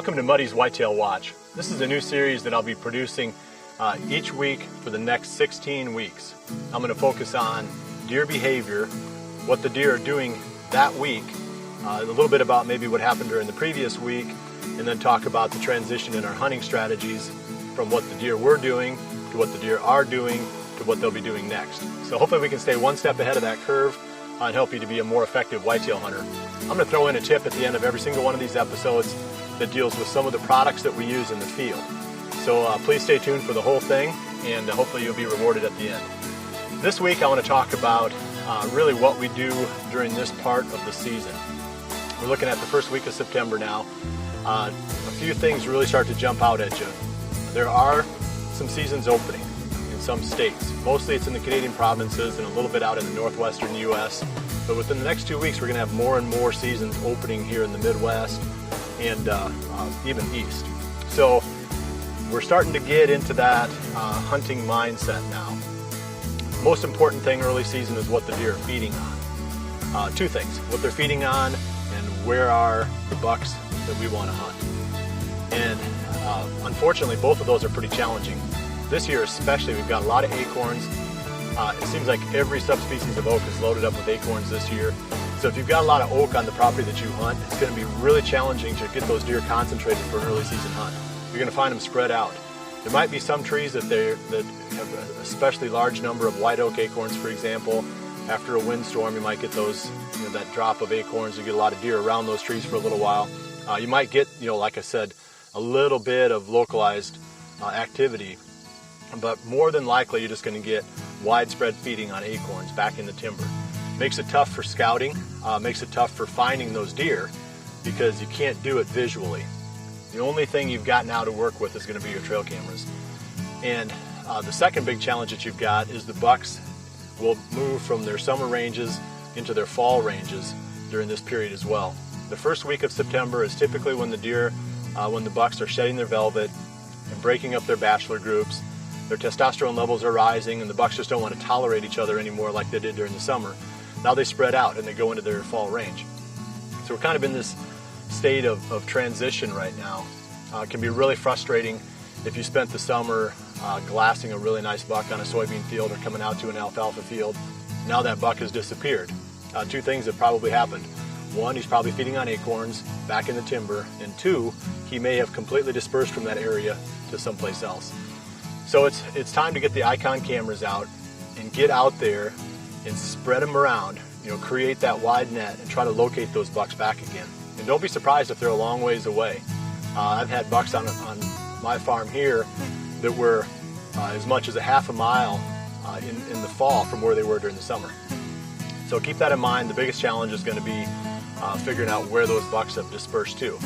Welcome to Muddy's Whitetail Watch. This is a new series that I'll be producing each week for the next 16 weeks. I'm going to focus on deer behavior, what the deer are doing that week, a little bit about maybe what happened during the previous week, and then talk about the transition in our hunting strategies from what the deer were doing to what the deer are doing to what they'll be doing next. So hopefully we can stay one step ahead of that curve and help you to be a more effective whitetail hunter. I'm going to throw in a tip at the end of every single one of these episodes that deals with some of the products that we use in the field. So please stay tuned for the whole thing, and hopefully you'll be rewarded at the end. This week I want to talk about really what we do during this part of the season. We're looking at the first week of September now. A few things really start to jump out at you. There are some seasons opening in some states. Mostly it's in the Canadian provinces and a little bit out in the northwestern U.S. But within the next 2 weeks we're going to have more and more seasons opening here in the Midwest and even east. So we're starting to get into that hunting mindset now. Most important thing early season is what the deer are feeding on. Two things: what they're feeding on and where are the bucks that we want to hunt. And unfortunately both of those are pretty challenging. This year especially, we've got a lot of acorns. It seems like every subspecies of oak is loaded up with acorns this year. So if you've got a lot of oak on the property that you hunt, it's going to be really challenging to get those deer concentrated for an early season hunt. You're going to find them spread out. There might be some trees that have an especially large number of white oak acorns, for example. After a windstorm, you might get those, that drop of acorns. You get a lot of deer around those trees for a little while. You might get, like I said, a little bit of localized activity, but more than likely you're just going to get widespread feeding on acorns back in the timber. Makes it tough for scouting, makes it tough for finding those deer because you can't do it visually. The only thing you've got now to work with is going to be your trail cameras. And the second big challenge that you've got is the bucks will move from their summer ranges into their fall ranges during this period as well. The first week of September is typically when the bucks are shedding their velvet and breaking up their bachelor groups. Their testosterone levels are rising and the bucks just don't want to tolerate each other anymore like they did during the summer. Now they spread out and they go into their fall range. So we're kind of in this state of transition right now. It can be really frustrating if you spent the summer glassing a really nice buck on a soybean field or coming out to an alfalfa field. Now that buck has disappeared. Two things have probably happened. One, he's probably feeding on acorns back in the timber, and two, he may have completely dispersed from that area to someplace else. So it's time to get the Icon cameras out and get out there and spread them around, create that wide net and try to locate those bucks back again. And don't be surprised if they're a long ways away. I've had bucks on my farm here that were as much as a half a mile in the fall from where they were during the summer. So keep that in mind. The biggest challenge is going to be figuring out where those bucks have dispersed to.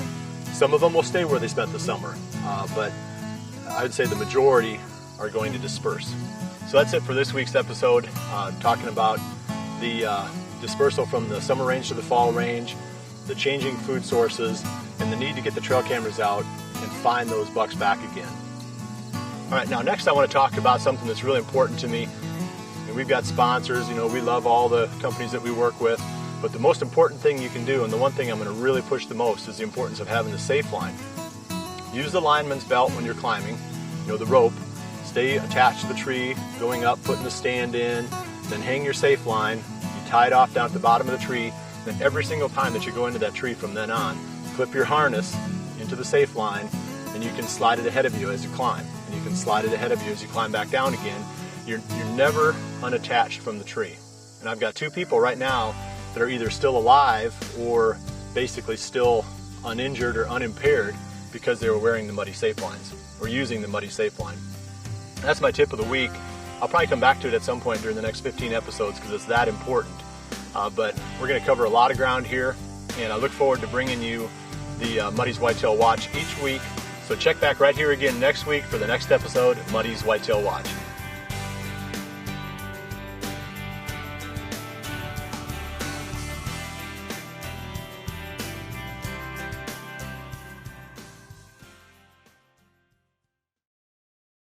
Some of them will stay where they spent the summer, but I would say the majority are going to disperse. So that's it for this week's episode, talking about the dispersal from the summer range to the fall range, the changing food sources, and the need to get the trail cameras out and find those bucks back again. All right, now next I want to talk about something that's really important to me. And we've got sponsors, we love all the companies that we work with, but the most important thing you can do, and the one thing I'm going to really push the most, is the importance of having the safe line. Use the lineman's belt when you're climbing, the rope. Stay attached to the tree, going up, putting the stand in, then hang your safe line. You tie it off down at the bottom of the tree. Then every single time that you go into that tree from then on, clip your harness into the safe line, and you can slide it ahead of you as you climb. And you can slide it ahead of you as you climb back down again. You're never unattached from the tree. And I've got two people right now that are either still alive or basically still uninjured or unimpaired because they were wearing the Muddy safe lines or using the Muddy safe line. That's my tip of the week. I'll probably come back to it at some point during the next 15 episodes because it's that important. But we're going to cover a lot of ground here, and I look forward to bringing you the Muddy's Whitetail Watch each week. So check back right here again next week for the next episode of Muddy's Whitetail Watch.